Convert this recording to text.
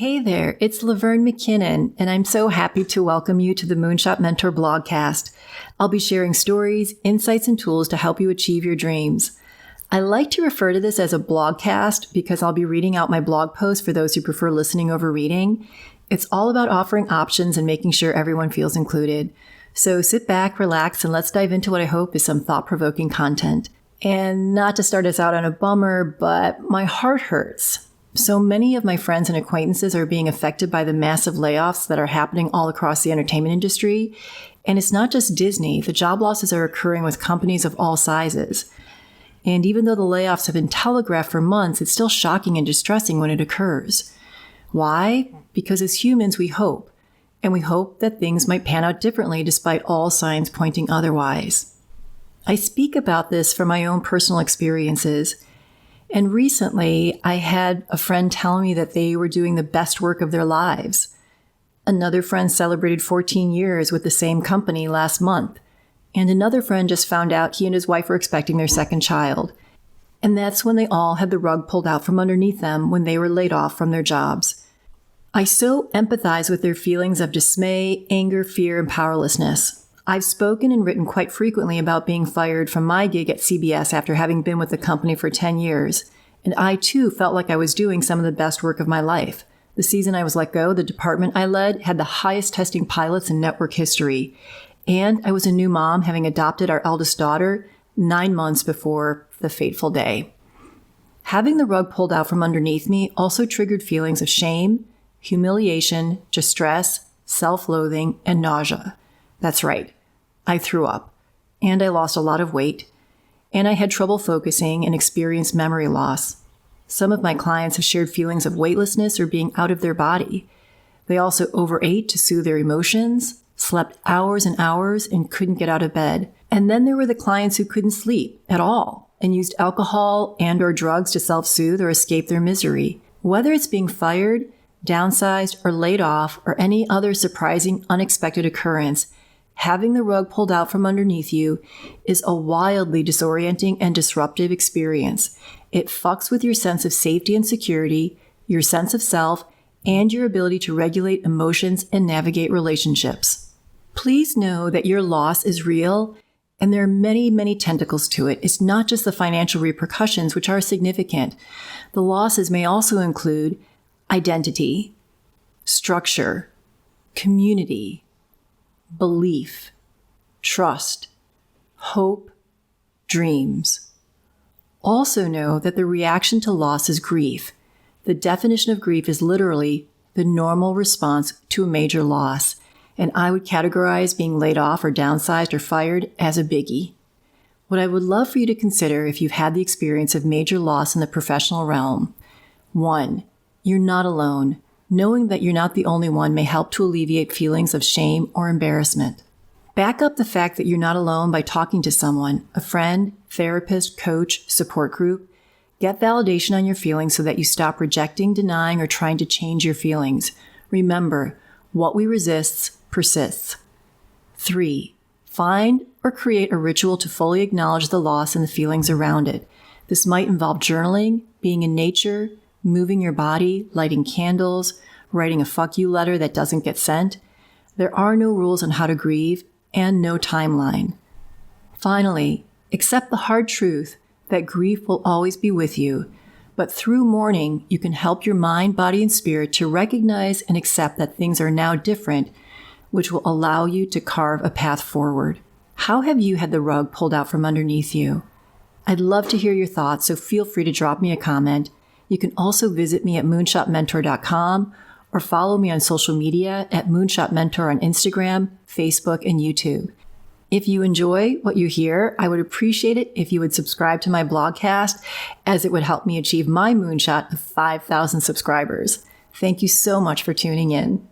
Hey there, it's Laverne McKinnon, and I'm so happy to welcome you to the Moonshot Mentor blogcast. I'll be sharing stories, insights, and tools to help you achieve your dreams. I like to refer to this as a blogcast because I'll be reading out my blog posts for those who prefer listening over reading. It's all about offering options and making sure everyone feels included. So sit back, relax, and let's dive into what I hope is some thought-provoking content. And not to start us out on a bummer, but my heart hurts. So many of my friends and acquaintances are being affected by the massive layoffs that are happening all across the entertainment industry. And it's not just Disney. The job losses are occurring with companies of all sizes. And even though the layoffs have been telegraphed for months, it's still shocking and distressing when it occurs. Why? Because as humans, we hope. And we hope that things might pan out differently despite all signs pointing otherwise. I speak about this from my own personal experiences. And recently, I had a friend tell me that they were doing the best work of their lives. Another friend celebrated 14 years with the same company last month. And another friend just found out he and his wife were expecting their second child. And that's when they all had the rug pulled out from underneath them when they were laid off from their jobs. I so empathize with their feelings of dismay, anger, fear, and powerlessness. I've spoken and written quite frequently about being fired from my gig at CBS after having been with the company for 10 years. And I, too, felt like I was doing some of the best work of my life. The season I was let go, the department I led had the highest testing pilots in network history. And I was a new mom, having adopted our eldest daughter 9 months before the fateful day. Having the rug pulled out from underneath me also triggered feelings of shame, humiliation, distress, self-loathing, and nausea. That's right. I threw up, and I lost a lot of weight, and I had trouble focusing and experienced memory loss. Some of my clients have shared feelings of weightlessness or being out of their body. They also overate to soothe their emotions, slept hours and hours, and couldn't get out of bed. And then there were the clients who couldn't sleep at all and used alcohol and/or drugs to self-soothe or escape their misery. Whether it's being fired, downsized, or laid off, or any other surprising, unexpected occurrence, having the rug pulled out from underneath you is a wildly disorienting and disruptive experience. It fucks with your sense of safety and security, your sense of self, and your ability to regulate emotions and navigate relationships. Please know that your loss is real, and there are many, many tentacles to it. It's not just the financial repercussions, which are significant. The losses may also include identity, structure, community, belief, trust, hope, dreams. Also know that the reaction to loss is grief. The definition of grief is literally the normal response to a major loss, and I would categorize being laid off or downsized or fired as a biggie. What I would love for you to consider if you've had the experience of major loss in the professional realm. 1, you're not alone. Knowing that you're not the only one may help to alleviate feelings of shame or embarrassment. Back up the fact that you're not alone by talking to someone, a friend, therapist, coach, support group. Get validation on your feelings so that you stop rejecting, denying, or trying to change your feelings. Remember, what we resist persists. 3, find or create a ritual to fully acknowledge the loss and the feelings around it. This might involve journaling, being in nature, moving your body, lighting candles, writing a fuck you letter that doesn't get sent. There are no rules on how to grieve and no timeline. Finally, accept the hard truth that grief will always be with you, but through mourning, you can help your mind, body, and spirit to recognize and accept that things are now different, which will allow you to carve a path forward. How have you had the rug pulled out from underneath you? I'd love to hear your thoughts, so feel free to drop me a comment. You can also visit me at moonshotmentor.com or follow me on social media at Moonshot Mentor on Instagram, Facebook, and YouTube. If you enjoy what you hear, I would appreciate it if you would subscribe to my blogcast, as it would help me achieve my moonshot of 5,000 subscribers. Thank you so much for tuning in.